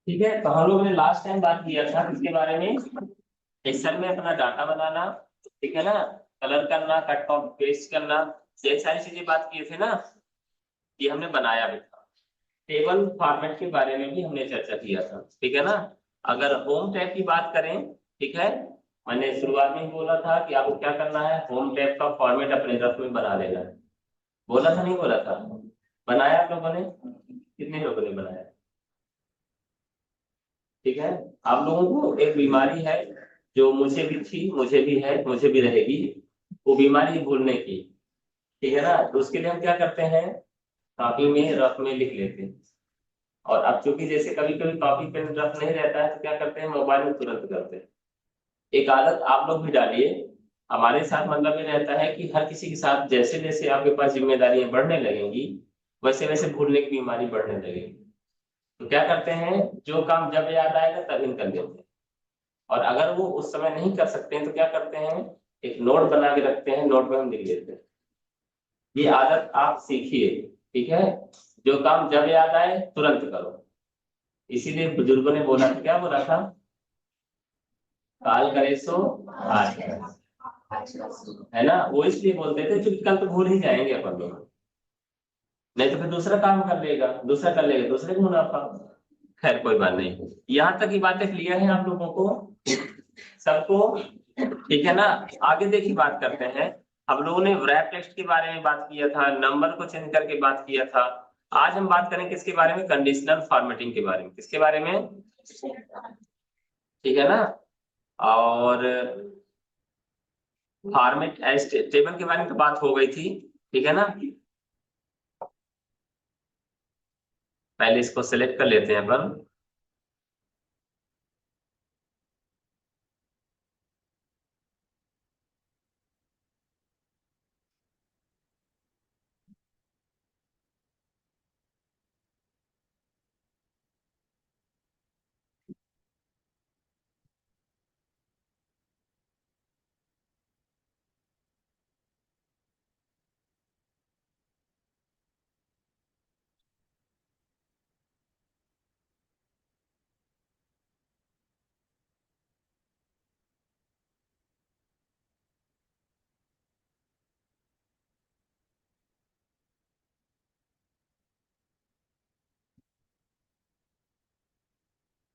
ठीक है, तो हम लोग ने लास्ट टाइम बात किया था किसके बारे में? एक्सेल में अपना डाटा बनाना, ठीक है ना, कलर करना, कट कॉपी पेस्ट करना, ये सारी चीजें बात किए थे ना, ये हमने बनाया भी था। टेबल फॉर्मेट के बारे में भी हमने चर्चा किया था, ठीक है ना। अगर होम टैब की बात करें, ठीक है, मैंने शुरुआत में ही बोला था कि आपको क्या करना है, होम टैब का फॉर्मेट अपने रफ में बना लेना है। बोला था नहीं बोला था? बनाया आप लोगों ने? कितने लोगों ने बनाया? ठीक है। आप लोगों को एक बीमारी है, जो मुझे भी थी, मुझे भी है, मुझे भी रहेगी। वो बीमारी है भूलने की, ठीक है ना। तो उसके लिए हम क्या करते हैं, कॉपी में रफ में लिख लेते हैं। और अब चूंकि जैसे कभी कभी कॉपी पेन रफ नहीं रहता है, तो क्या करते हैं, मोबाइल में तुरंत करते हैं। एक आदत आप लोग भी डालिए। हमारे साथ मतलब ये रहता है कि हर किसी के साथ जैसे जैसे आपके पास जिम्मेदारियां बढ़ने लगेंगी, वैसे वैसे भूलने की बीमारी बढ़ने लगेगी। तो क्या करते हैं, जो काम जब याद आएगा तभी कर लेते हैं। और अगर वो उस समय नहीं कर सकते हैं तो क्या करते हैं, एक नोट बना के रखते हैं, नोट में हम लिख लेते हैं। ये आदत आप सीखिए, ठीक है। जो काम जब याद आए तुरंत करो। इसीलिए बुजुर्गों ने बोला था, क्या बोला था, काल करे सो आज करे, है ना। वो इसलिए बोलते थे क्योंकि कल तो भूल ही जाएंगे अपन लोग, नहीं तो फिर दूसरा काम कर लेगा, दूसरा कर लेगा, दूसरे को मुनाफा। खैर कोई बात नहीं, यहाँ तक की बातें क्लियर है आप लोगों को, सबको, ठीक है ना। आगे देखिए बात करते हैं। हम लोगों ने रैप टेक्स्ट के बारे में बात किया था, नंबर को चेंज करके बात किया था। आज हम बात करेंगे किसके बारे में, कंडीशनल फॉर्मेटिंग के बारे में। किसके बारे में? ठीक है ना। और फॉर्मेट एज टेबल के बारे में तो बात हो गई थी, ठीक है ना। पहले इसको सेलेक्ट कर लेते हैं अपन।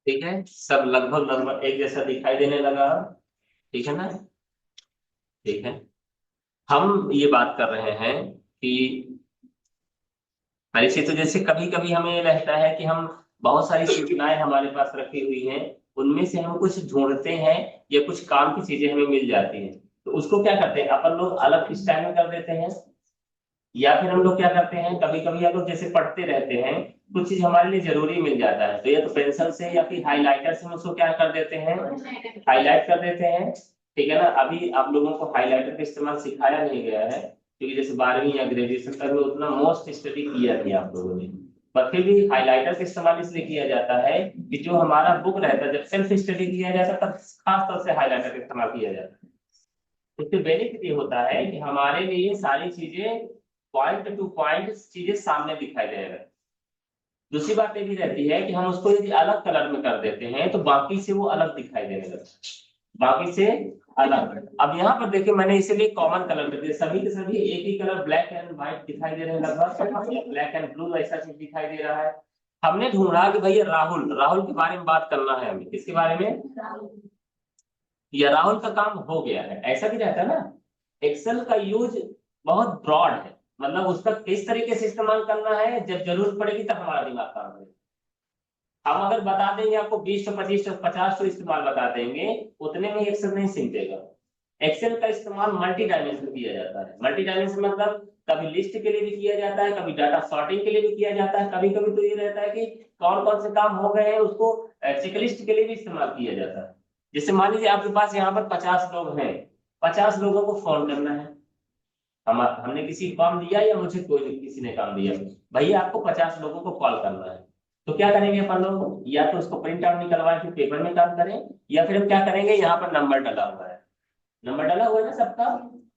ठीक है, सब लगभग लगभग एक जैसा दिखाई देने लगा, ठीक है ना। ठीक है, हम ये बात कर रहे हैं कि परीक्षित, तो जैसे कभी कभी हमें ये रहता है कि हम बहुत सारी सूचनाएं हमारे पास रखी हुई हैं, उनमें से हम कुछ ढूंढते हैं, या कुछ काम की चीजें हमें मिल जाती हैं, तो उसको क्या करते हैं अपन लोग, अलग स्टाइल में कर देते हैं। या फिर हम लोग क्या करते हैं, कभी कभी हम लोग जैसे पढ़ते रहते हैं, कुछ चीज हमारे लिए जरूरी मिल जाता है, तो या तो पेंसिल से या फिर हाईलाइटर से हम उसको क्या कर देते हैं, हाईलाइट कर देते हैं, ठीक है ना। अभी आप लोगों को हाईलाइटर का इस्तेमाल सिखाया नहीं गया है, क्योंकि जैसे 12वीं या ग्रेजुएशन तक में उतना मोस्ट स्टडी किया नहीं आप लोगों ने। पर फिर भी हाईलाइटर का इस्तेमाल इसलिए किया जाता है कि जो हमारा बुक रहता है, जब सेल्फ स्टडी किया जाता है तब खास तौर से हाईलाइटर का इस्तेमाल किया जाता है। इससे बेनिफिट ये होता है कि हमारे लिए सारी चीजें पॉइंट टू पॉइंट चीजें सामने दिखाई दे रही है। दूसरी बात ये भी रहती है कि हम उसको यदि अलग कलर में कर देते हैं तो बाकी से वो अलग दिखाई देने लगता है, बाकी से अलग। अब यहाँ पर देखिए, मैंने इसीलिए कॉमन कलर कर दिया, सभी के सभी एक ही कलर ब्लैक एंड व्हाइट दिखाई दे रहे हैं, लगभग ब्लैक एंड ब्लू ऐसा चीज दिखाई दे रहा है। हमने ढूंढा कि भैया राहुल, राहुल के बारे में बात करना है हमें, किसके बारे में, या राहुल का काम हो गया है, ऐसा भी रहता है ना। एक्सेल का यूज बहुत ब्रॉड है, मतलब उसका किस तरीके से इस्तेमाल करना है, जब जरूरत पड़ेगी तब हमारा दिमाग काम करेगा। हम अगर बता देंगे आपको 20 तो 25 तो 50 तो इस्तेमाल बता देंगे, उतने में एक्सेल नहीं सीखेगा। एक्सेल का इस्तेमाल मल्टी डायमेंशन किया जाता है। मल्टी डायमेंशन मतलब कभी लिस्ट के लिए भी किया जाता है, कभी डाटा सॉर्टिंग के लिए भी किया जाता है, कभी कभी तो ये रहता है कि कौन कौन से काम हो गए हैं उसको चेकलिस्ट के लिए भी इस्तेमाल किया जाता है। जैसे मान लीजिए आपके पास यहाँ पर 50 लोग हैं, 50 लोगों को फोन करना है। हमने किसी को काम दिया, या मुझे कोई किसी ने काम दिया, भैया आपको 50 लोगों को कॉल करना है। तो क्या करेंगे अपन लोग, या तो उसको प्रिंट आउट निकलवा के पेपर में काम करें, या फिर हम क्या करेंगे, यहाँ पर नंबर डला हुआ है, नंबर डाला हुआ है ना सबका,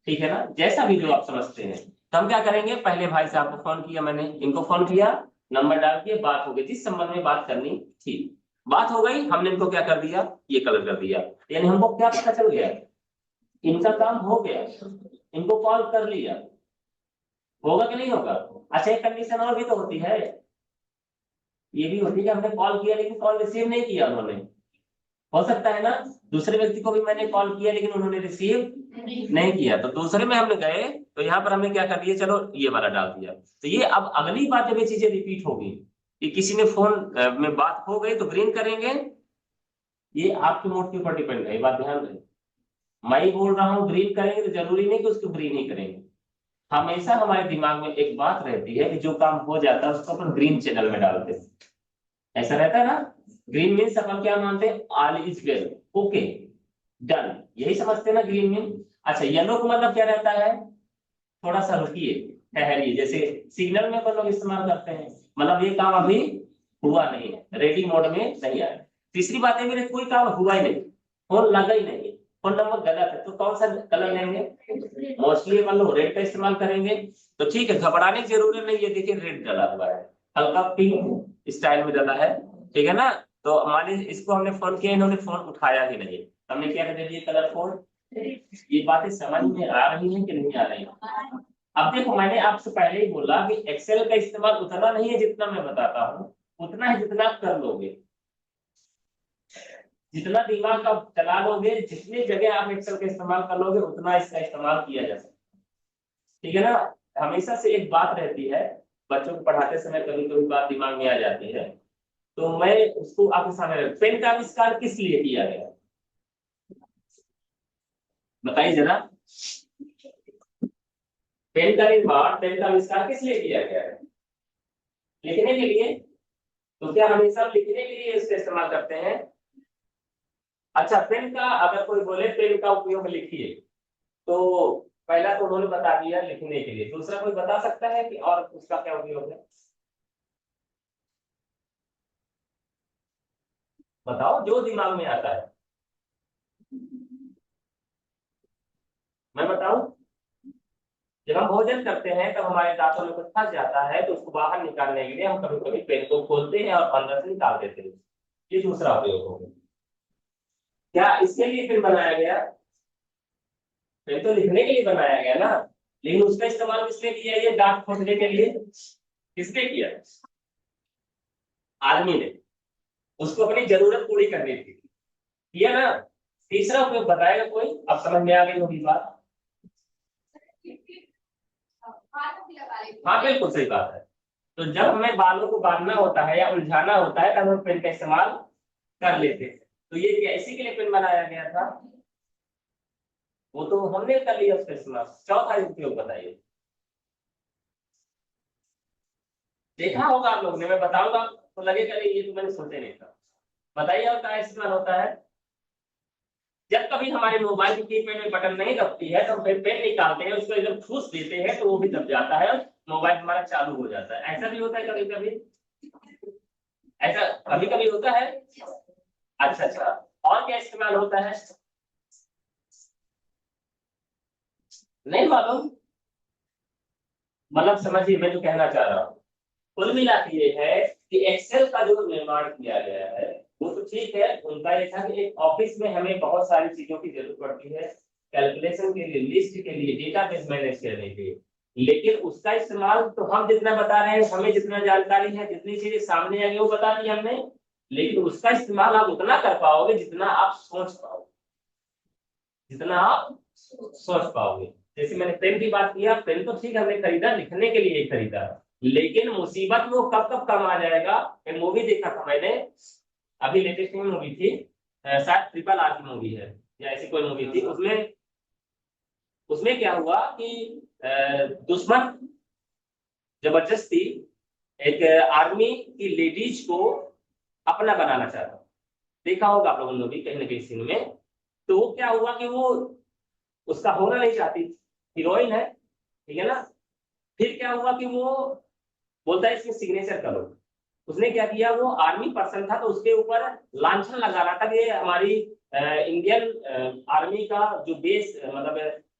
ठीक है ना, जैसा भी जो आप समझते हैं। तो हम क्या करेंगे, पहले भाई साहब को फोन किया, मैंने इनको फोन किया, नंबर डाल के बात हो गई, जिस संबंध में बात करनी थी, बात हो गई, हमने इनको क्या कर दिया, ये कलर कर दिया, यानी हमको क्या पता चल गया, इनका काम हो गया, इनको कॉल कर लिया। होगा कि नहीं होगा? अच्छा, एक कंडीशन और भी तो होती है, ये भी होती है कि हमने कॉल किया लेकिन कॉल रिसीव नहीं किया उन्होंने। हो सकता है ना, दूसरे व्यक्ति को भी मैंने कॉल किया लेकिन उन्होंने रिसीव नहीं किया, तो दूसरे में हमने गए तो यहाँ पर हमने क्या कर दिया, चलो ये वाला डाल दिया। तो ये अब अगली बार जब ये चीजें रिपीट होगी कि किसी ने फोन में बात हो गई तो ग्रीन करेंगे, ये आपके मूड के ऊपर डिपेंड है, ये बात ध्यान रहे। मैं ही बोल रहा हूँ ग्रीन करेंगे तो जरूरी नहीं कि उसको ग्रीन ही करेंगे। हमेशा हमारे दिमाग में एक बात रहती है कि जो काम हो जाता है उसको अपन ग्रीन चैनल में डालते हैं, ऐसा रहता है ना। ग्रीन मीन्स अपन क्या मानते हैं, all is well, okay, done, यही समझते हैं ना ग्रीन मीन। अच्छा, येलो का मतलब क्या रहता है, थोड़ा सा रुकिए, ठहरिए, जैसे सिग्नल में अपन लोग इस्तेमाल करते हैं, मतलब ये काम अभी हुआ नहीं है, रेडी मोड में नहीं आया। तीसरी बात है, मेरे कोई काम हुआ ही नहीं, फोन लगा ही नहीं, फोन नंबर गलत है, तो कौन सा कलर लेंगे, मोस्टली अपन लोग रेड का इस्तेमाल करेंगे। तो ठीक है, घबराने की जरूरत नहीं है, देखिए रेड डला हुआ है, हल्का पिंक स्टाइल में डला है, ठीक है ना। तो मान लीजिए इसको हमने फोन किया, इन्होंने फोन उठाया ही नहीं, हमने क्या कर दिया, कलर फोन। ये बातें समझ में आ रही है कि नहीं आ रही? अब देखो, मैंने आपसे पहले ही बोला कि एक्सेल का इस्तेमाल उतना नहीं है जितना मैं बताता हूँ, उतना है जितना आप कर लोगे, जितना दिमाग का चला लोगे, जितनी जगह आप एक्सेल का इस्तेमाल कर लोगे, उतना इसका इस्तेमाल किया जा सकता है, ठीक है ना। हमेशा से एक बात रहती है, बच्चों को पढ़ाते समय कभी कभी बात दिमाग में आ जाती है, तो मैं उसको आपके सामने पेन का आविष्कार किस लिए किया गया, बताइए जरा। पेन का निर्माण, पेन का आविष्कार किस लिए किया गया है, लिखने के लिए। तो क्या हमेशा लिखने के लिए इसका इस्तेमाल करते हैं? अच्छा, पेन का अगर कोई बोले पेन का उपयोग लिखिए, तो पहला तो उन्होंने बता दिया लिखने के लिए, दूसरा कोई बता सकता है कि और उसका क्या उपयोग है? बताओ जो दिमाग में आता है, मैं बताऊं। जब हम भोजन करते हैं तब हमारे दांतों में कुछ फंस जाता है, तो उसको बाहर निकालने के लिए हम कभी कभी पेन को खोलते हैं और अंदर से निकाल देते हैं, ये दूसरा उपयोग हो गया। क्या इसके लिए पेन बनाया गया? पेन तो लिखने के लिए बनाया गया ना, लेकिन उसका इस्तेमाल किसने किया, ये दांत खोदने के लिए किसने किया? आदमी ने, उसको अपनी जरूरत पूरी करनी थी, किया ना। तीसरा उपयोग बताएगा कोई, अब समझ में आ गई होगी बात। हाँ बिल्कुल सही बात है। तो जब हमें बालों को बांधना होता है या उलझाना होता है तब हम पेन का इस्तेमाल कर लेते हैं। तो ये क्या इसी के लिए पेन बनाया गया था? वो तो हमने कर लिया उसका इस्तेमाल। चौथा उपयोग बताइए, देखा होगा आप लोगों ने, मैं बताऊंगा तो लगेगा नहीं ये तो मैंने सोचे नहीं था। बताइए और क्या इस्तेमाल होता है? जब कभी हमारे मोबाइल की कीपैड में बटन नहीं दबती है तो हम फिर पेन निकालते हैं, उसको एकदम ठूस देते हैं तो वो भी दब जाता है, मोबाइल हमारा चालू हो जाता है। ऐसा भी होता है कभी कभी, ऐसा कभी कभी होता है। अच्छा अच्छा, और क्या इस्तेमाल होता है, नहीं मालूम? मतलब समझिए मैं जो कहना चाह रहा हूँ, कुल मिला के ये है कि एक्सेल का जो निर्माण किया गया है वो तो ठीक है, उनका ये था कि एक ऑफिस में हमें बहुत सारी चीजों की जरूरत पड़ती है, कैलकुलेशन के लिए, लिस्ट के लिए, डेटाबेस मैनेज करने के लिए, लेकिन उसका इस्तेमाल तो हम जितना बता रहे हैं, हमें जितना जानकारी है, जितनी चीजें सामने आई वो बता दी हमने, लेकिन उसका इस्तेमाल आप उतना कर पाओगे जितना आप सोच पाओगे, जितना आप सोच पाओगे। जैसे मैंने पेन की बात किया, पेन तो ठीक है हमने खरीदा, लिखने के लिए खरीदा, लेकिन मुसीबत में वो कब कब काम आ जाएगा। एक मूवी देखा था मैंने, अभी लेटेस्ट में मूवी थी, शायद ट्रिपल आर की मूवी है या ऐसी कोई मूवी थी, उसमें उसमें क्या हुआ कि दुश्मन जबरदस्ती एक आर्मी की लेडीज को अपना बनाना चाहता, देखा होगा आप लोगों ने भी कहीं ना कहीं सीन में। तो वो क्या हुआ कि वो उसका होना नहीं चाहती, हीरोइन है, ठीक है ना। फिर क्या हुआ कि वो बोलता है इसमें सिग्नेचर करो, उसने क्या किया, वो आर्मी पर्सन था तो उसके ऊपर लांछन लगा रहा था कि ये हमारी इंडियन आर्मी का जो बेस मतलब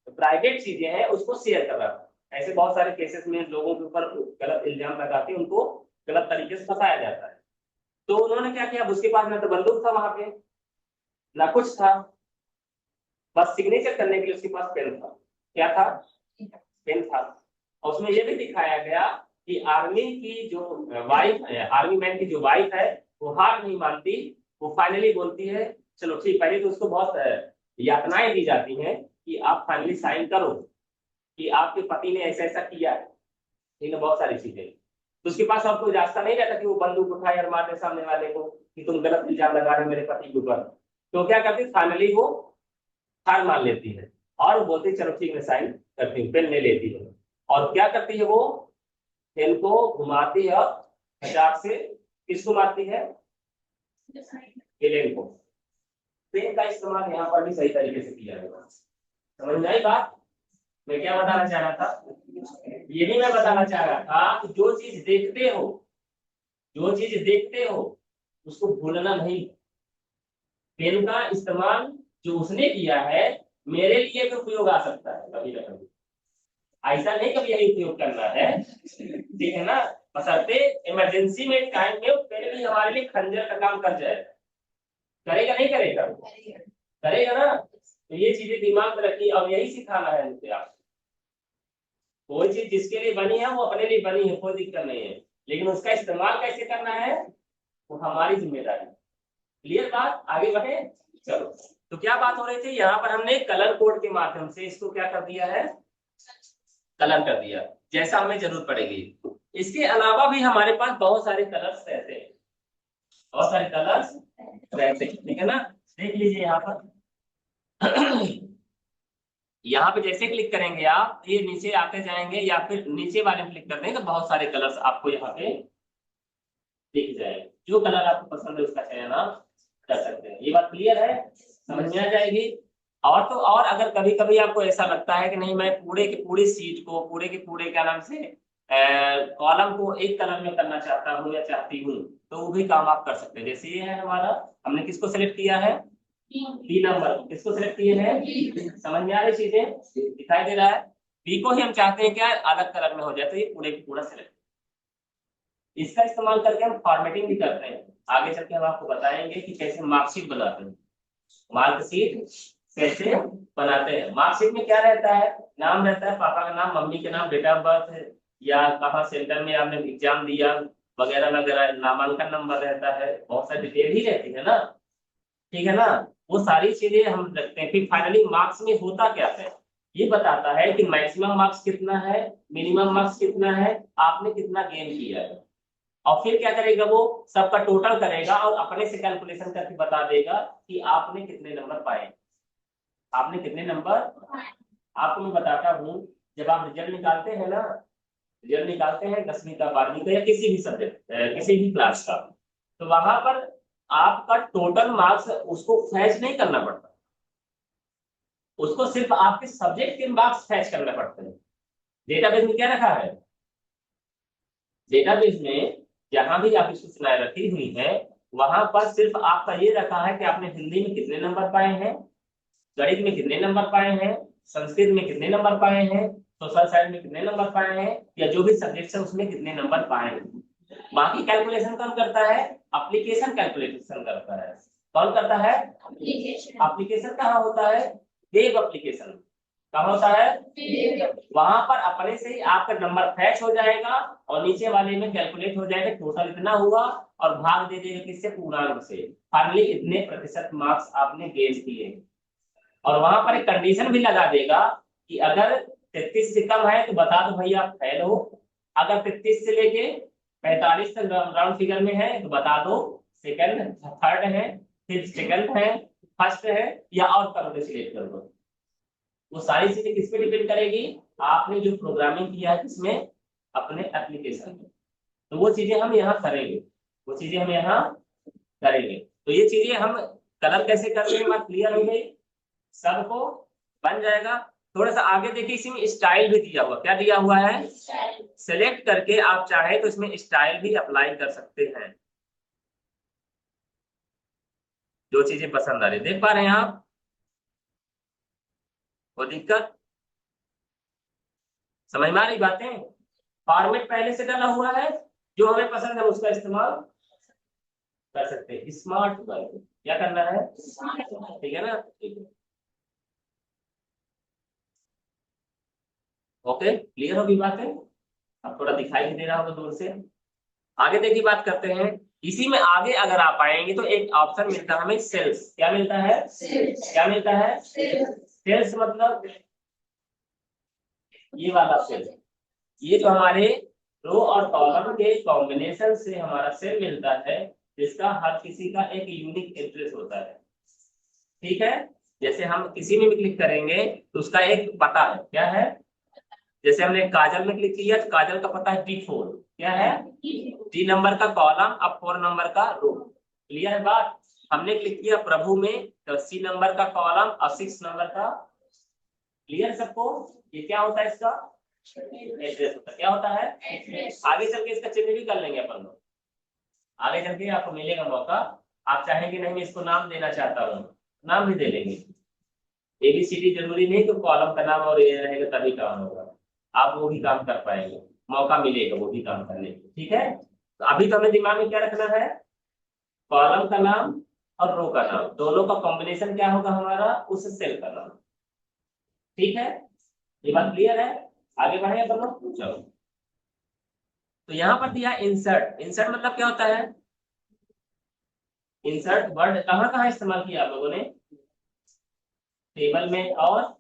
प्राइवेट चीजें हैं उसको शेयर कर रहा था। ऐसे बहुत सारे केसेस में लोगों के ऊपर गलत इल्जाम लगाते उनको गलत तरीके से फंसाया जाता है। तो उन्होंने क्या किया, उसके पास ना तो बंदूक था वहां पे, ना कुछ था, बस सिग्नेचर करने के लिए उसके पास पेन था। क्या था? पेन था। और उसमें ये भी दिखाया गया कि आर्मी की जो वाइफ है, आर्मी मैन की जो वाइफ है, वो हार नहीं मानती। वो फाइनली बोलती है चलो ठीक, पहले तो उसको बहुत यातनाएं दी जाती हैं कि आप फाइनली साइन करो कि आपके पति ने ऐसा ऐसा किया है, ठीक है, बहुत सारी चीजें। तो उसके पास और कोई रास्ता नहीं रहता कि वो बंदूक उठाए और मार दे सामने वाले को कि तुम गलत इल्जाम लगा रहे हो मेरे पति के ऊपर। तो क्या करती, फाइनली वो हार मान लेती है और वो बोलती है चलो ठीक है साइन करती हूँ, पेन ले लेती है। और क्या करती है वो, पेन को घुमाती है और खचाक से किसको मारती है, एलेन को। पेन का इस्तेमाल यहाँ पर भी सही तरीके से किया गया। समझ में आई बात? मैं क्या बताना चाह रहा था, ये भी मैं बताना चाह रहा था कि जो चीज देखते हो, जो चीज देखते हो उसको भूलना नहीं। पेन का इस्तेमाल जो उसने किया है मेरे लिए भी उपयोग आ सकता है कभी ना कभी, ऐसा नहीं कभी यही उपयोग करना है, ठीक है ना। बशर्ते इमरजेंसी में टाइम में पेन भी हमारे लिए खंजर का काम कर जाए, करेगा नहीं करेगा? करेगा ना। तो ये चीजें दिमाग में रखिए और यही सिखाना है मुझे आप। कोई चीज जिसके लिए बनी है वो अपने लिए बनी है, कोई दिक्कत नहीं है, लेकिन उसका इस्तेमाल कैसे करना है वो हमारी जिम्मेदारी। क्लियर बात? आगे बढ़े चलो। तो क्या बात हो रही थी, यहाँ पर हमने कलर कोड के माध्यम से इसको क्या कर दिया है, कलर कर दिया जैसा हमें जरूरत पड़ेगी। इसके अलावा भी हमारे पास बहुत सारे कलर्स रहते हैं, बहुत सारे कलर्स रहते हैं, ठीक है ना। देख लीजिए यहाँ पर यहाँ पे जैसे क्लिक करेंगे आप, ये नीचे आते जाएंगे या फिर नीचे वाले क्लिक करते हैं तो बहुत सारे कलर्स आपको यहाँ पे दिख जाएंगे। जो कलर आपको पसंद है उसका चयन आप कर सकते हैं। ये बात क्लियर है, समझ में आ जाएगी। और तो और अगर कभी कभी आपको ऐसा लगता है कि नहीं मैं पूरे के पूरे सीट को, पूरे के पूरे क्या नाम से कॉलम को एक कलर में करना चाहता हूँ या चाहती हूँ, तो वो भी काम आप कर सकते हैं। जैसे ये है हमारा, हमने किसको सिलेक्ट किया है, बी नंबर किसको सिलेक्ट किए हैं, समझ में आ रही चीजें, दिखाई दे रहा है। बी को ही हम चाहते हैं क्या अलग कलर में हो जाए, तो ये पूरे की पूरा सिलेक्ट। इसका इस्तेमाल करके हम फॉर्मेटिंग भी करते हैं, आगे चल के हम आपको बताएंगे कि कैसे मार्कशीट बनाते हैं। मार्कशीट कैसे बनाते हैं, मार्कशीट में क्या रहता है, नाम रहता है, पापा का नाम, मम्मी के नाम, डेट ऑफ बर्थ या कहाँ सेंटर में आपने एग्जाम दिया वगैरह वगैरह, नामांकन नंबर रहता है, बहुत सारी डिटेल ही रहती है ना, ठीक है ना। वो सारी चीजें हम रखते हैं। फिर फाइनली मार्क्स में होता क्या है, ये बताता है कि मैक्सिमम मार्क्स कितना है, मिनिमम मार्क्स कितना है, आपने कितना गेन किया है। और फिर क्या करेगा वो, सबका टोटल करेगा और अपने से कैलकुलेशन करके बता देगा कि आपने कितने नंबर पाए, आपने कितने नंबर। आपको मैं बताता हूँ, जब आप रिजल्ट निकालते हैं ना, रिजल्ट निकालते हैं 10वीं का, 12वीं का या किसी भी सब्जेक्ट किसी भी क्लास का, तो वहां पर आपका टोटल मार्क्स उसको फैच नहीं करना पड़ता, उसको सिर्फ आपके सब्जेक्ट के मार्क्स फैच करना पड़ते हैं। डेटाबेस में क्या रखा है, डेटाबेस में जहां भी आप इसकी सूचनाएं रखी हुई है वहां पर सिर्फ आपका ये रखा है कि आपने हिंदी में कितने नंबर पाए हैं, गणित में कितने नंबर पाए हैं, संस्कृत में कितने नंबर पाए हैं, सोशल साइंस में कितने नंबर पाए हैं, या जो भी सब्जेक्ट है उसमें कितने नंबर पाए हैं। बाकी कैलकुलेशन कौन करता है, एप्लीकेशन कैलकुलेशन करता है। कौन करता है, एप्लीकेशन कहाँ होता है, वेब एप्लीकेशन कहाँ होता है, वहां पर अपने से ही आपका नंबर फैच हो जाएगा और नीचे वाले में कैलकुलेट हो जाएगा टोटल इतना हुआ और भाग दे देगा किससे, पूर्णांक से, फाइनली इतने प्रतिशत मार्क्स आपने गेन किए। और वहां पर एक कंडीशन भी लगा देगा कि अगर 33 से कम है तो बता दो भैया आप फेल हो, अगर 33 से लेके 45 तक राउंड फिगर में है तो बता दो सेकंड थर्ड है, फिर सेकंड है, फर्स्ट है, या और कम सिलेक्ट कर दो। वो सारी चीजें किस पे डिपेंड करेगी, आपने जो प्रोग्रामिंग किया है इसमें अपने एप्लीकेशन में। तो वो चीजें हम यहाँ करेंगे, वो चीजें हम यहाँ करेंगे। तो ये चीजें हम कलर कैसे करते हैं बात क्लियर हो गई सबको, बन जाएगा। थोड़ा सा आगे देखिए, इसी में स्टाइल भी दिया हुआ, क्या दिया हुआ है, सेलेक्ट करके आप चाहे तो इसमें स्टाइल भी अप्लाई कर सकते हैं, जो चीजें पसंद आ रही देख पा रहे हैं आप, वो दिक्कत समझ में आ रही बातें। फॉर्मेट पहले से डाला हुआ है, जो हमें पसंद है उसका इस्तेमाल कर सकते हैं स्मार्ट वर्क। क्या करना है? ठीक है ना? ठीक है। ओके, क्लियर होगी बात है? अब थोड़ा दिखाई नहीं दे रहा होगा दूर से। आगे देखिए बात करते हैं। इसी में आगे अगर आप आएंगे तो एक ऑप्शन मिलता है हमें सेल्स। क्या मिलता है? क्या मिलता है? सेल्स मतलब ये वाला सेल। ये जो हमारे रो और कॉलम के कॉम्बिनेशन से हमारा सेल मिलता है, जिसका हर किसी का एक यूनिक एड्रेस होता है। ठीक है? जैसे हम किसी में भी क्लिक करेंगे तो उसका एक पता है। क्या है? जैसे हमने काजल में क्लिक किया तो काजल का पता है T4। क्या है? T नंबर का कॉलम और 4 नंबर का रो। क्लियर है बात? हमने क्लिक किया प्रभु में तो C नंबर का कॉलम और 6 नंबर का। क्लियर सबको? ये क्या होता है इसका? एड्रेस होता है। क्या होता है? आगे चल के इसका चिन्ह भी कर लेंगे अपन लोग। आगे चल के आपको मिलेगा मौका। आप चाहेंगे नहीं मैं इसको नाम देना चाहता हूँ, नाम भी दे लेंगे। ABCD जरूरी नहीं तो कॉलम का नाम और ये रहेगा तभी काम होगा। आप वो भी काम कर पाएंगे, मौका मिलेगा वो भी काम करने की। ठीक है? तो अभी तो हमें दिमाग में क्या रखना है? कॉलम का नाम और रो का नाम दोनों का कॉम्बिनेशन क्या होगा हमारा? उस सेल का नाम। ठीक है? ये बात क्लियर है? आगे बढ़े अपन लोग, चलो। तो यहाँ पर दिया इंसर्ट। इंसर्ट मतलब क्या होता है? इंसर्ट वर्ड कहाँ कहाँ इस्तेमाल किया आप लोगों ने? टेबल में, और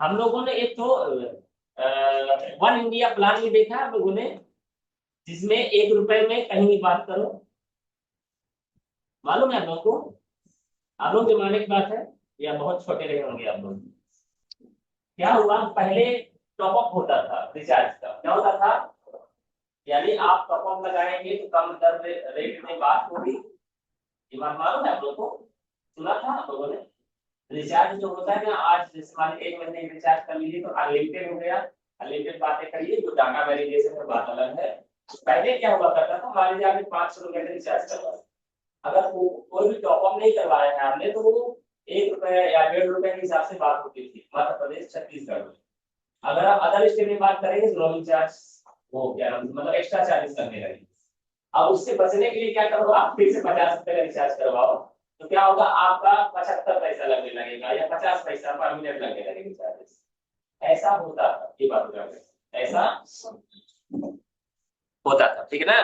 हम लोगों ने एक तो वन इंडिया प्लान भी देखा आप लोगों ने, जिसमें 1 रुपए में कहीं भी बात करो। मालूम है आप लोगों को? आप लोग जमाने की बात है या बहुत छोटे रहे होंगे आप लोग। क्या हुआ पहले? टॉपअप होता था रिचार्ज का। क्या होता था? यानी आप टॉपअप लगाएंगे तो कम दर रेट में बात होगी। ये बात मालूम है आप लोगों को? सुना था आप लोगों ने? रिचार्ज जो होता है ना, आज जैसे मान लीजिए 1 महीने रिचार्ज कर लीजिए तो अनलिमिटेड हो गया। अनलिमिटेड बातें करिए, जो डाटा वेरिएशन है बात अलग है। पहले क्या हुआ करता था, मान लीजिए आपने 500 रुपए का रिचार्ज करवा, अगर वो कोई भी टॉपअप नहीं करवाया है आपने तो वो 1 रुपए या 1.5 रुपए के हिसाब से बात होती थी मध्य प्रदेश छत्तीसगढ़ में। अगर आप अदर स्टेट में बात करेंगे तो रोमिंग चार्ज वो क्या मतलब एक्स्ट्रा चार्जेस लगने लगे। अब उससे बचने के लिए क्या करो, आप फिर से 50 रुपए का रिचार्ज करवाओ तो क्या होगा, आपका 75 पैसा लगने लगेगा या 50 पैसा पर मिनट लगने लगेगा चार्जेस। ऐसा होता था, ये बात कर रहे हैं, ऐसा होता था। ठीक है ना?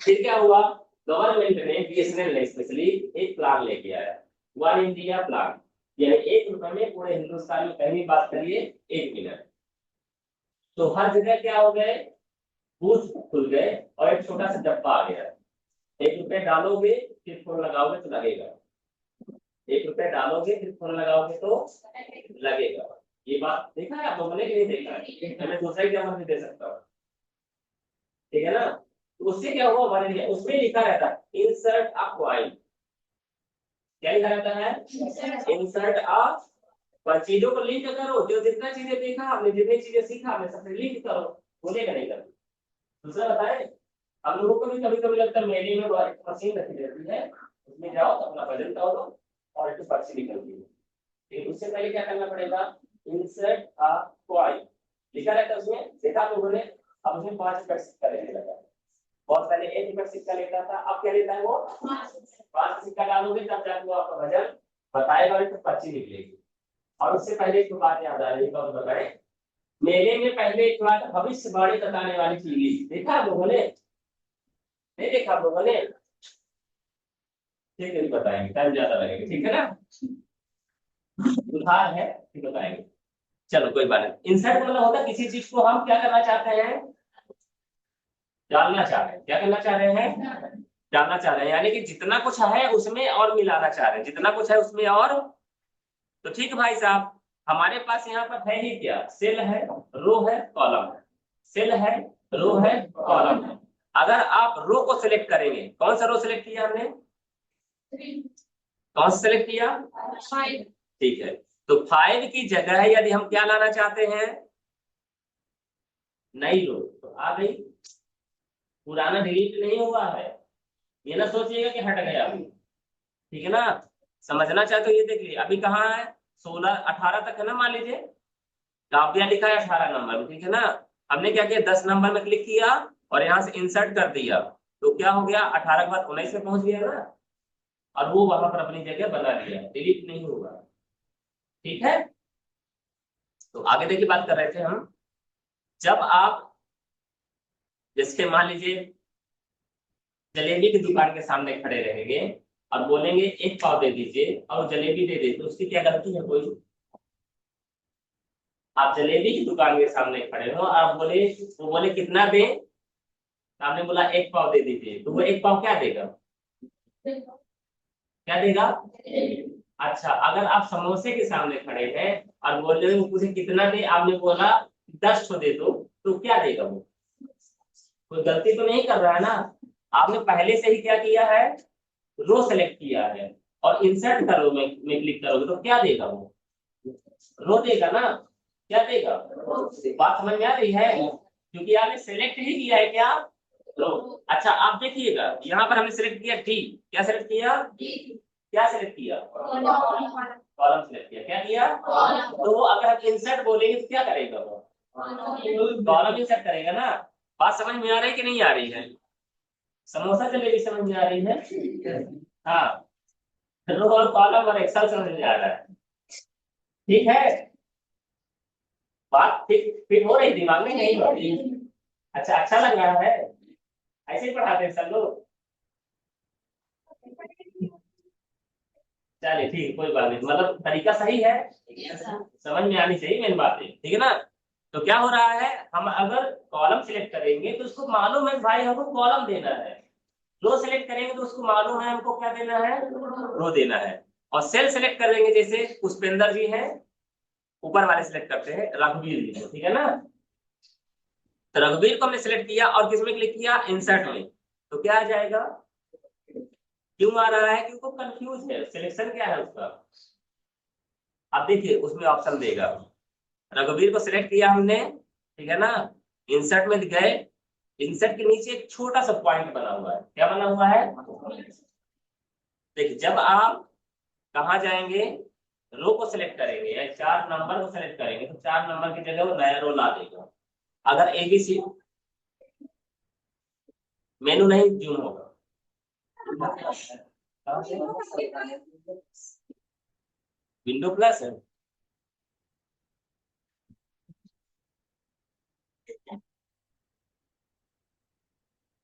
फिर क्या हुआ, गवर्नमेंट ने BSNL ने स्पेशली एक प्लान लेके आया, वन इंडिया प्लान। यानी 1 रुपए में पूरे हिंदुस्तान में कहीं भी बात करिए 1 मिनट। तो हर जगह क्या हो गए, बूथ खुल गए और एक छोटा सा डब्बा आ गया। 1 रुपए डालोगे फिर फोन लगाओगे तो लगेगा। 1 रुपए डालोगे फिर फोन लगाओगे तो लगेगा। ये बात देखा है आप लोगों ने कि नहीं देखा है? मैं दूसरा एग्जाम्पल भी दे सकता हूँ। ठीक है ना? तो उससे क्या हुआ, हमारे लिए उसमें लिखा रहता है इंसर्ट अ पॉइंट। क्या लिखा रहता है? Insert a. पर चीजों को लिंक करो, जो जितना चीजें देखा आपने, जितनी चीजें सीखा आपने, सबसे लिंक करो। बोलेगा नहीं करो। दूसरा बताए, हम लोगों को भी कभी कभी लगता है मेले में एक मशीन रखी रहती है, उसमें जाओ तो अपना वजन कर दो और एक पर्ची निकलती है। लेकिन उससे पहले क्या करना पड़ेगा, इंसर्ट अ पॉइंट लिखा रहता है उसमें, देखा आप लोगों ने? अब उसमें 5 रुपए सिक्का लेने लगा। बहुत पहले 1 रुपए सिक्का लेता था, अब क्या लेता है वो? 5 सिक्का डालोगे तब जाके वो आपका वजन बताएगा और एक पर्ची निकलेगी। और उससे पहले एक बात याद आ रही है, तो बताए मेले में पहले एक बात भविष्यवाणी बताने वाली चीज देखा आप लोगों ने? नहीं देखा आप लोगों ने? ठीक है, बताएंगे, टाइम ज्यादा लगेगा। ठीक है ना? उधार है, फिर बताएंगे। चलो कोई बात नहीं। इंसर्ट मतलब होता है किसी चीज को हम क्या करना चाहते हैं, डालना चाह रहे हैं। क्या करना चाह रहे हैं? डालना चाह रहे हैं, यानी कि जितना कुछ है उसमें और मिलाना चाह रहे हैं, जितना कुछ है उसमें और। तो ठीक भाई साहब, हमारे पास यहाँ पर है ही क्या, सेल है, रो है, कॉलम है। सेल है, रो है, कॉलम है। अगर आप रो को सिलेक्ट करेंगे, कौन सा रो सिलेक्ट किया हमने? कौन सा सिलेक्ट किया? ठीक है। तो 5 की जगह यदि हम क्या लाना चाहते हैं, नई रो, तो आ गई। पुराना डिलीट नहीं हुआ है, ये ना सोचिएगा कि हट गया अभी। ठीक है ना? समझना चाहते हो ये देख लीजिए, अभी कहाँ है? 16 18 तक है ना, मान लीजिए। काव्या लिखा है 18 नंबर, ठीक है ना? हमने क्या किया, 10 नंबर में क्लिक किया और यहाँ से इंसर्ट कर दिया तो क्या हो गया, 18 के बाद 19 में पहुंच गया ना, और वो वहां पर अपनी जगह बना लिया, डिलीट नहीं होगा। ठीक है, तो आगे देखिए बात कर रहे थे हम, जब आप जैसे मान लीजिए जलेबी की दुकान के सामने खड़े रहेंगे और बोलेंगे एक पाव दे दीजिए और जलेबी दे दे, तो उसकी क्या गलती है कोई? आप जलेबी की दुकान के सामने खड़े हो, आप बोले, वो बोले कितना दें, तो आपने बोला एक पाव दे दीजिए, तो वो एक पाव क्या देगा? क्या देगा? अच्छा, अगर आप समोसे के सामने खड़े हैं और बोल रहे हो मुझे कितना दे, आपने बोला 10 ठो दे दो, तो क्या देगा वो? कोई गलती तो नहीं कर रहा है ना, आपने पहले से ही क्या किया है, रो सेलेक्ट किया है, और इंसर्ट करो में क्लिक करोगे तो क्या देगा वो? रो देगा ना, क्या देगा? बात समझ में आ रही है? क्योंकि आपने सेलेक्ट ही किया है क्या, रो। अच्छा आप देखिएगा यहाँ पर हमने सेलेक्ट किया टी, क्या सेलेक्ट किया, क्या सेलेक्ट किया, कॉलम सेलेक्ट किया, क्या किया, तो वो अगर हम इंसर्ट बोलेंगे तो क्या करेगा वो, कॉलम इंसर्ट करेगा ना। बात समझ में आ रही है कि नहीं आ रही है? समोसा जलेबी समझ में आ रही है? हाँ, रो और कॉलम और एक्सेल समझ में आ रहा है। ठीक है, बात फिट हो रही दिमाग में, नहीं हो रही? अच्छा, अच्छा लग रहा है? ऐसे ही पढ़ाते हैं सब लोग? चलिए ठीक, कोई बात नहीं, मतलब तरीका सही है, समझ में आनी चाहिए मेन बात है, ठीक है ना। तो क्या हो रहा है, हम अगर कॉलम सिलेक्ट करेंगे तो उसको मालूम है भाई हमको कॉलम देना है, रो सिलेक्ट करेंगे तो उसको मालूम है हमको क्या देना है, रो देना है। और सेल सिलेक्ट करेंगे, जैसे पुष्पेंद्र जी हैं, ऊपर वाले सिलेक्ट करते हैं, रघुवीर जी हैं, ठीक है ना। तो रघुवीर को हमने सिलेक्ट किया और किसमें क्लिक किया, इंसर्ट में, तो क्या आ जाएगा, क्यों आ रहा है, क्योंकि कंफ्यूज है, सिलेक्शन क्या है उसका। अब देखिए उसमें ऑप्शन देगा, रघुवीर को सिलेक्ट किया हमने, ठीक है ना, इंसर्ट में गए, इंसर्ट के नीचे एक छोटा सा पॉइंट बना हुआ है, क्या बना हुआ है, देखिए जब आप कहा जाएंगे, रो को सिलेक्ट करेंगे या 4 नंबर को सिलेक्ट करेंगे, तो 4 नंबर की जगह वो नया रो ला देगा। अगर एबीसी मेनू नहीं जूम होगा, विंडो प्लस है,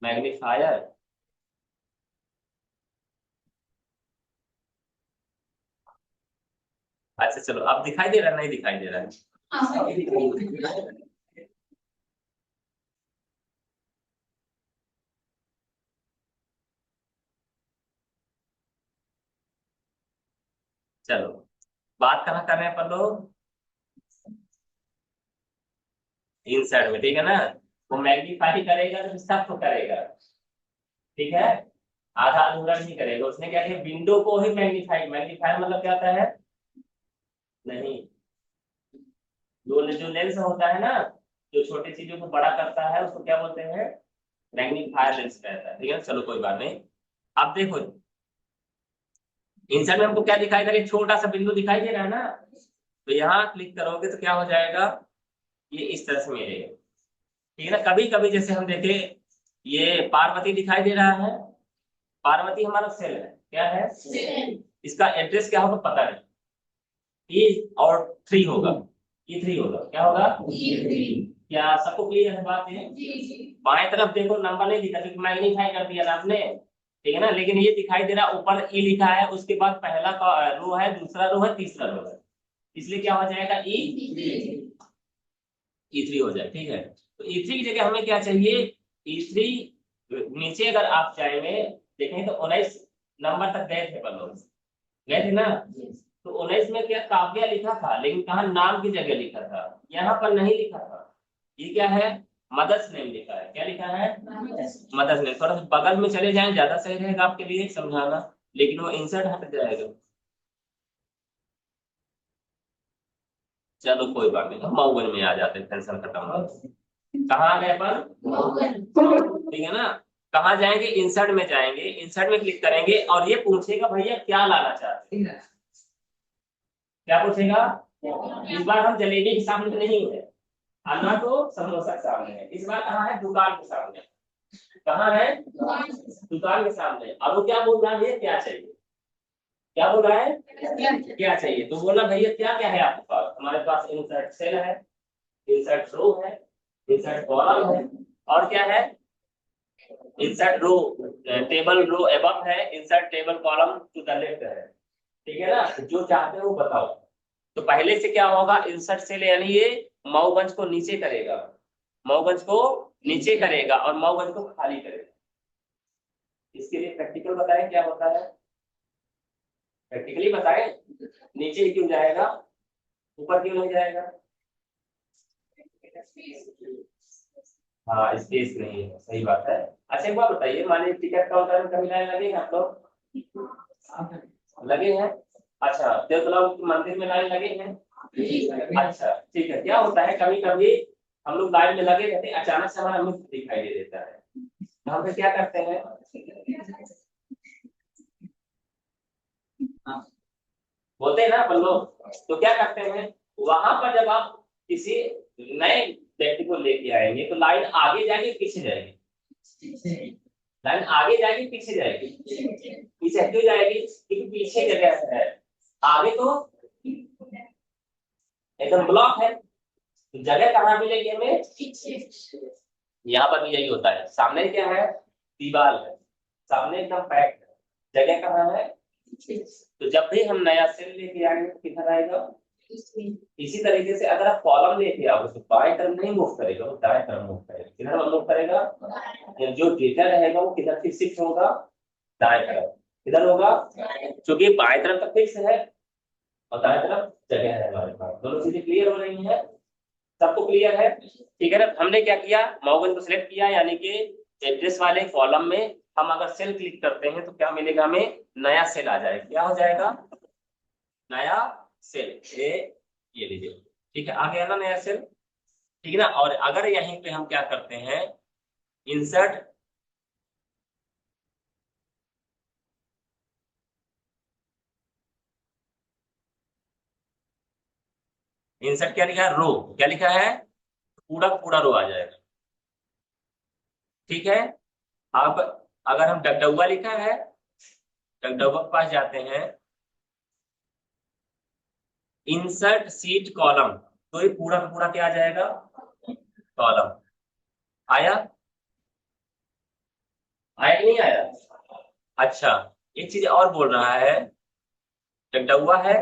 मैग्नीफायर। अच्छा चलो, अब दिखाई दे रहा है, नहीं दिखाई दे रहा है? चलो, बात कहाँ कर रहे हैं अपन लोग, इंसर्ट में, ठीक है ना। वो मैग्नीफाई करेगा तो सब को करेगा, ठीक है, आधा अधूरा नहीं करेगा। उसने क्या किया, विंडो को ही मैग्नीफाई, मैग्नीफाई मतलब क्या होता है, नहीं, जो लेंस होता है ना, जो छोटी चीजों को बड़ा करता है उसको क्या बोलते हैं, मैग्नीफायर लेंस कहता है, ठीक है। चलो कोई बात नहीं, अब देखो इंसर्ट में हमको क्या दिखाई दे रहा है, छोटा सा बिंदु दिखाई दे रहा है ना, तो यहाँ क्लिक करोगे तो क्या हो जाएगा, ये इस तरह से मिलेगा, ठीक है ना। कभी कभी जैसे हम देखे, ये पार्वती दिखाई दे रहा है, पार्वती हमारा सेल है, क्या है, इसका एड्रेस क्या होगा पता नहीं, ई और 3 होगा, E3 होगा, क्या होगा, E3। क्या सबको क्लियर है बात है? बाएं तरफ देखो नंबर नहीं दिखा क्योंकि मैग्नीफाई कर दिया ना आपने, ठीक है ना, लेकिन ये दिखाई दे रहा ऊपर ई लिखा है, उसके बाद पहला रो है, दूसरा रो है, तीसरा रो है, इसलिए क्या हो जाएगा, E3 हो जाए, ठीक है। तो E3 की जगह हमें क्या चाहिए, E3 नीचे अगर आप चाहेंगे देखें तो 19 नंबर तक गए थे पर लोग, गए थे ना। तो 19 में क्या काव्या लिखा था, लेकिन कहा नाम की जगह लिखा था, यहाँ पर नहीं लिखा था, ये क्या है, मदर्स नेम लिखा है, क्या लिखा है, मदर्स नेम। थोड़ा सा बगल में चले जाएं ज्यादा सही रहेगा आपके लिए समझाना, लेकिन वो इंसर्ट हट जाएगा। चलो कोई बात नहीं, हम मऊगन में आ जाते हैं, टेंशन खत्म हो। कहाँ आ गए पर, ठीक है ना। कहाँ जाएंगे, इंसर्ट में जाएंगे, इंसर्ट में क्लिक करेंगे और ये पूछेगा भैया क्या लाना चाहते हैं, क्या पूछेगा, इस बार हम जलेबी के सामने नहीं है, आना तो समोसा के सामने है, इस बार कहाँ है, दुकान के सामने। कहाँ है? दुकान के सामने। अब वो क्या बोल रहा है, भैया क्या चाहिए? क्या बोल रहा है? क्या चाहिए? तो बोला भैया क्या क्या है आपके पास? हमारे पास इंसर्ट सेल है, इंसर्ट रो है, इंसर्ट कॉलम है, और क्या है? Insert row table row above है, insert table column to the left है। ठीक है ना? जो चाहते हो वो बताओ। तो पहले से क्या होगा, इंसर्ट सेल यानी ये मऊगंज को नीचे करेगा, मऊगंज को नीचे करेगा और मऊगंज को खाली करेगा। इसके लिए प्रैक्टिकल बताएं क्या होता है, प्रैक्टिकली बताएं। नीचे ही क्यों जाएगा, ऊपर क्यों नहीं जाएगा? हाँ स्पेस नहीं है, सही बात है। अच्छा एक बात बताइए, मानिए टिकट काउंटर में कभी लाइन लगे हैं आप लोग? लगे हैं। अच्छा देवतलाव मंदिर में लाइन लगे हैं? अच्छा ठीक है। क्या होता है कभी कभी हम लोग लाइन में लगे रहते हैं, अचानक से हमारा मित्र दिखाई दे देता है, तो हम फिर क्या करते हैं? बोलते हैं ना अपन लोग, तो क्या करते हैं वहां पर जब आप किसी नए व्यक्ति को लेके आएंगे तो लाइन आगे जाएगी पीछे जाएगी? लाइन आगे जाएगी पीछे जाएगी? पीछे क्यों जाएगी? क्योंकि पीछे जगह है, आगे तो एकदम ब्लॉक है, तो जगह कहाँ मिलेगी हमें? यहाँ पर भी यही होता है, सामने क्या है? दीवार है, सामने एकदम पैक है, जगह कहाँ है? तो जब भी हम नया सेल लेके आएंगे तो किधर आएगा? इसी तरीके से अगर आप कॉलम लेके आओगे तो बाएं तरफ नहीं मूव करेगा, वो दाएं तरफ मूव करेगा। किधर मूव करेगा? जो डेटा रहेगा वो किधर से शिफ्ट होगा? दाएं तरफ। किधर होगा? क्योंकि बाएं तरफ तक फिक्स है और दाएं तरफ जगह है हमारे पास। दोनों चीजें क्लियर हो रही है? सबको क्लियर है? ठीक है ना? हमने क्या किया, मॉर्गन को सिलेक्ट किया, यानी कि एड्रेस वाले कॉलम में हम अगर सेल क्लिक करते हैं तो क्या मिलेगा हमें? नया सेल आ जाएगा। क्या हो जाएगा? नया सेल। ये लीजिए, ठीक है, आ गया ना नया सेल। ठीक है ना? और अगर यहीं पे हम क्या करते हैं, इंसर्ट, इंसर्ट क्या लिखा है? रो। क्या लिखा है? पूरा पूरा रो आ जाएगा। ठीक है। अब अगर हम डगडुआ लिखा है, डगडुआ के पास जाते हैं, इंसर्ट सीट कॉलम, तो ये पूरा का पूरा क्या आ जाएगा? कॉलम। आया? आया कि नहीं आया? अच्छा एक चीज और बोल रहा है, डगडुआ है,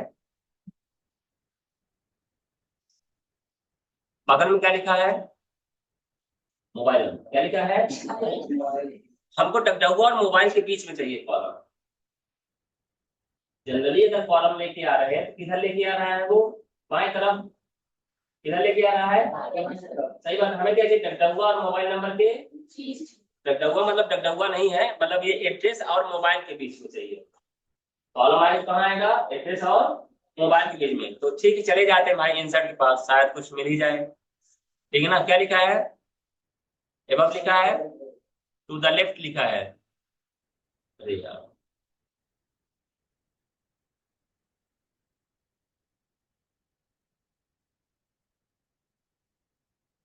बगल में क्या लिखा है? मोबाइल। क्या लिखा है? हमको डगडुआ और मोबाइल के बीच में चाहिए कॉलम। जनरली अगर कॉलम लेके आ रहे हैं तो किधर लेके आ रहा है वो? बाएं तरफ। किधर लेके आ रहा है? सही बात। हमें क्या चाहिए? डगडुआ और मोबाइल नंबर के, डगडुआ मतलब डगडुआ नहीं है, मतलब ये एड्रेस और मोबाइल के बीच में चाहिए। कॉलम आएगा कहाँ आएगा? एड्रेस और मोबाइल के बीच में। तो ठीक है, चले जाते हैं भाई इंसर्ट के पास, शायद कुछ मिल ही जाए। ठीक है ना? क्या लिखा है? एबव लिखा है, टू द लेफ्ट लिखा है। अरे यार,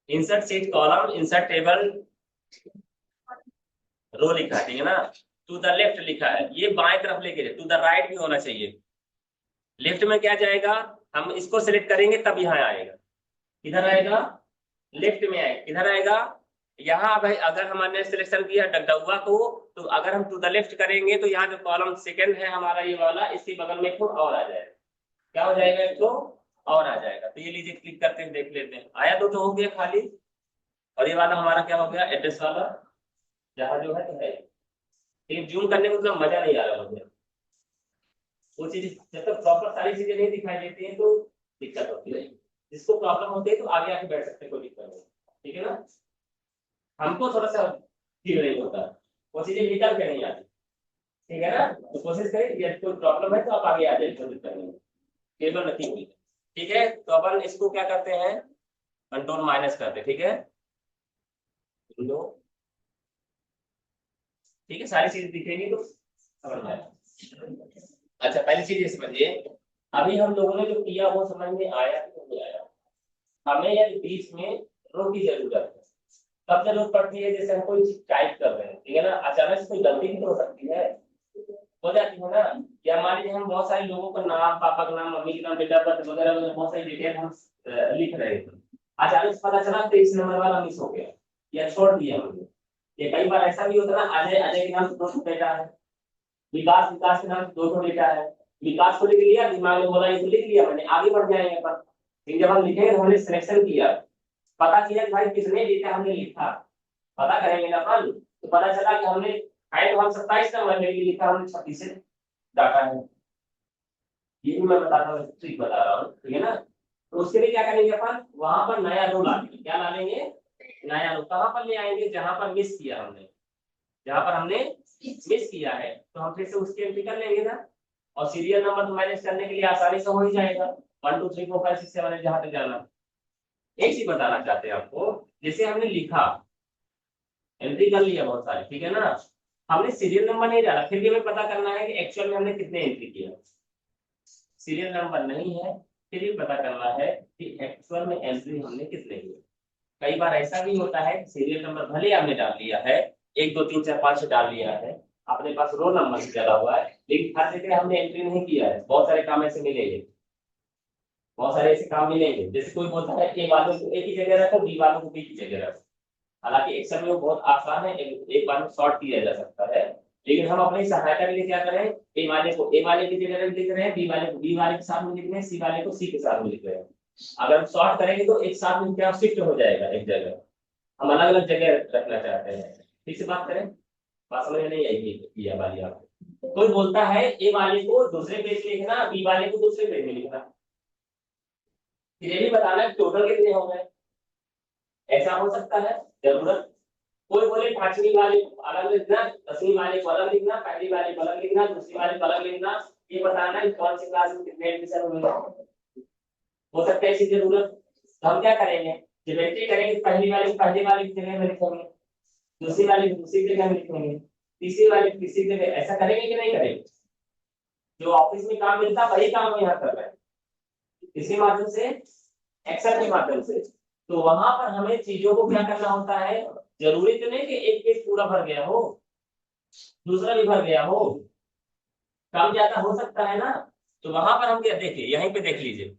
insert sheet column, insert table row लिखा है। ठीक है ना? टू द लेफ्ट लिखा है, ये बाएं तरफ लेके, टू द राइट भी होना चाहिए। लेफ्ट में क्या जाएगा? हम इसको सिलेक्ट करेंगे तब यहाँ आएगा। किधर आएगा? लेफ्ट में आएगा। किधर आएगा? यहाँ भाई अगर हमने सिलेक्शन किया डगडुआ को, तो अगर हम टू द लेफ्ट करेंगे तो यहाँ जो कॉलम सेकंड है हमारा ये वाला, इसके बगल में एक और आ जाएगा। क्या हो जाएगा? एक और आ जाएगा। तो ये लीजिए, क्लिक करते हैं, देख लेते हैं। आया? दो तो हो गया खाली, और ये वाला हमारा क्या हो गया? एड्रेस वाला, जहाँ जो है तो है। लेकिन जूम करने में उतना मजा नहीं आ रहा मुझे, वो चीज जब तक प्रॉपर सारी चीजें नहीं दिखाई देती हैं तो दिक्कत होती है। जिसको प्रॉब्लम होती है तो आगे आके बैठ सकते हैं, कोई दिक्कत नहीं। ठीक है ना? हमको थोड़ा सा फील नहीं होता, वो चीजें निकल के नहीं आती। ठीक है ना? तो कोशिश करें, यदि कोई प्रॉब्लम है तो आप आगे आ जाइए, कोई दिक्कत नहीं है, केवल रखी हुई है। ठीक है, तो अपन इसको क्या करते हैं, कंट्रोल माइनस करते हैं। ठीक है, लो, ठीक है, सारी चीजें दिखेंगी तो समझ में आएगा। अच्छा पहली चीज ये समझिए, अभी हम लोगों ने जो किया वो समझ में आया कि नहीं आया? हमें यदि बीच में रो की जरूरत है, कब जरूरत पड़ती है, जैसे हम कोई चीज टाइप कर रहे हैं, ठीक है ना, अचानक से कोई गलती भी तो हो सकती है, हो जाती है ना। या मान लीजिए हम बहुत सारे लोगों का नाम, पापा का नाम, मम्मी का नाम, डेट ऑफ बर्थ वगैरह वगैरह बहुत सारी डिटेल हम लिख रहे थे, अचानक से पता चला 23 नंबर वाला मिस हो गया या छोड़ दिया हमने। ये कई बार ऐसा भी होता है ना, अजय अजय के नाम से 2 बेटा है, विकास विकास के नाम से 2 बेटा है, विकास को लिख लिया, दिमाग में बोला ये तो लिख लिया मैंने, आगे बढ़ जाएंगे अपन। लेकिन जब हम लिखेंगे तो हमने सिलेक्शन किया, पता किया कि भाई कितने डेटा हमने लिखा, पता करेंगे ना अपन, तो पता चला कि हमने है तो हम 27 नंबर में भी लिखा, हमने 36 से डाटा है। ये भी मैं बताता हूँ, ट्रिक बता रहा हूँ, ठीक है ना। तो उसके लिए क्या करेंगे अपन, वहां पर नया रो लाएंगे, क्या ला लेंगे, नया रो। कहाँ पर ले आएंगे, जहां पर मिस किया हमने, जहां पर हमने मिस किया है, तो हम फिर से उसकी एंट्री कर लेंगे ना। और सीरियल नंबर तो मैनेज करने के लिए आसानी से हो ही जाएगा, 1 2 3 4 5 6 7 जहां तक जाना। एक चीज बताना चाहते हैं आपको, जैसे हमने लिखा, एंट्री कर लिया बहुत सारी, ठीक है ना, हमने सीरियल नंबर नहीं डाला, फिर भी हमें पता करना है कि एक्चुअल में हमने कितने एंट्री किया। सीरियल नंबर नहीं है, फिर भी पता करना है कि एक्चुअल में एंट्री हमने कितने की। कई बार ऐसा भी होता है सीरियल नंबर भले आपने डाल लिया है, 1 2 3 4 5 डाल लिया है, अपने पास रोल नंबर भी डाला हुआ है, लेकिन हर जगह हमने एंट्री नहीं किया है। बहुत सारे काम ऐसे मिलेंगे, बहुत सारे ऐसे काम मिलेंगे, जैसे कोई बोलता है ए वालों को ए की जगह रखो, बी वालों को बी की जगह रखो। हालांकि एक्सेल में वो बहुत आसान है, एक बार में सॉर्ट किया जा सकता है, लेकिन हम अपनी सहायता के लिए क्या करें, ए वाले को ए वाले की जगह लिख रहे हैं, बी वाले को बी वाले के साथ में लिख रहे हैं, सी वाले को सी के साथ में लिख रहे हैं। अगर हम सॉर्ट करेंगे तो एक साथ में क्या शिफ्ट हो जाएगा एक जगह, हम अलग अलग जगह रखना चाहते हैं। ठीक से बात करें, बात समझ में नहीं आएगी ये वाली आपको। कोई बोलता है ए वाले को दूसरे पेज में लिखना, बी वाले को दूसरे पेज में लिखना, फिर ये भी बताना है टोटल कितने हो गए। ऐसा हो सकता है जरूरत, कोई बोले 5वीं वाले को अलग लिखना, 10वीं वाले को अलग लिखना, पहली वाले को अलग लिखना, दूसरी वाले को अलग लिखना, ये बताना है कौन सी क्लास में कितने एडमिशन हुए। हो सकता है ऐसी जरूरत, तो हम क्या करेंगे, जब एंट्री करेंगे पहली वाले को पहले वाले की जगह में लिखेंगे, दूसरी वाले को दूसरी जगह में लिखेंगे, तीसरी वाले को तीसरी जगह, ऐसा करेंगे कि नहीं करेंगे। जो ऑफिस में काम मिलता है वही काम हम यहाँ कर रहे हैं, इसी माध्यम से, एक्सेल के माध्यम से। तो वहां पर हमें चीजों को क्या करना होता है, जरूरी तो नहीं कि एक पेज पूरा भर गया हो, दूसरा भी भर गया हो, कम ज्यादा हो सकता है ना। तो वहां पर हम क्या देखिए, यहीं पे देख लीजिए,